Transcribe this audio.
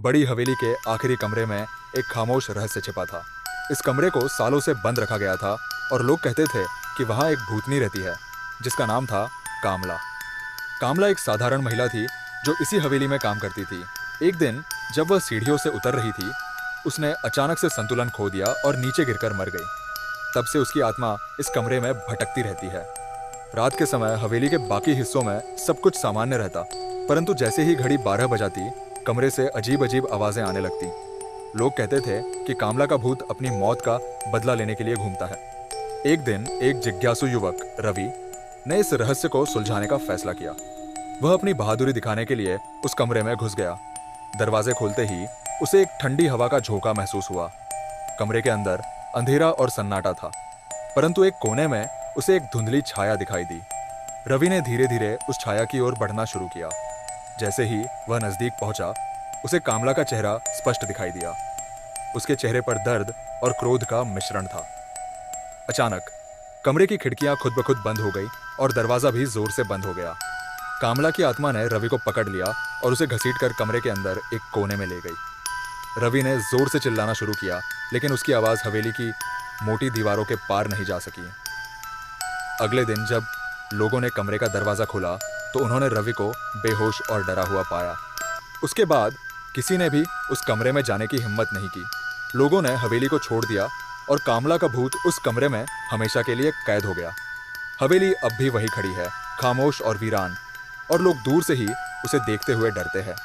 बड़ी हवेली के आखिरी कमरे में एक खामोश रहस्य छिपा था। इस कमरे को सालों से बंद रखा गया था और लोग कहते थे कि वहाँ एक भूतनी रहती है जिसका नाम था कामला। कामला एक साधारण महिला थी जो इसी हवेली में काम करती थी। एक दिन जब वह सीढ़ियों से उतर रही थी, उसने अचानक से संतुलन खो दिया और नीचे गिरकर मर गई। तब से उसकी आत्मा इस कमरे में भटकती रहती है। रात के समय हवेली के बाकी हिस्सों में सब कुछ सामान्य रहता, परंतु जैसे ही घड़ी 12 बजाती, कमरे से अजीब अजीब आवाजें आने लगती। लोग कहते थे कि कामला का भूत अपनी मौत का बदला लेने के लिए घूमता है। एक दिन एक जिज्ञासु युवक रवि ने इस रहस्य को सुलझाने का फैसला किया। वह अपनी बहादुरी दिखाने के लिए उस कमरे में घुस गया। दरवाजे खोलते ही उसे एक ठंडी हवा का झोंका महसूस हुआ। कमरे के अंदर अंधेरा और सन्नाटा था, परंतु एक कोने में उसे एक धुंधली छाया दिखाई दी। रवि ने धीरे धीरे उस छाया की ओर बढ़ना शुरू किया। जैसे ही वह नजदीक पहुंचा, उसे कामला का चेहरा स्पष्ट दिखाई दिया। उसके चेहरे पर दर्द और क्रोध का मिश्रण था। अचानक कमरे की खिड़कियां खुद ब खुद बंद हो गई और दरवाजा भी जोर से बंद हो गया। कामला की आत्मा ने रवि को पकड़ लिया और उसे घसीटकर कमरे के अंदर एक कोने में ले गई। रवि ने जोर से चिल्लाना शुरू किया, लेकिन उसकी आवाज हवेली की मोटी दीवारों के पार नहीं जा सकी। अगले दिन जब लोगों ने कमरे का दरवाजा खोला तो उन्होंने रवि को बेहोश और डरा हुआ पाया। उसके बाद किसी ने भी उस कमरे में जाने की हिम्मत नहीं की। लोगों ने हवेली को छोड़ दिया और कामला का भूत उस कमरे में हमेशा के लिए कैद हो गया। हवेली अब भी वही खड़ी है, खामोश और वीरान, और लोग दूर से ही उसे देखते हुए डरते हैं।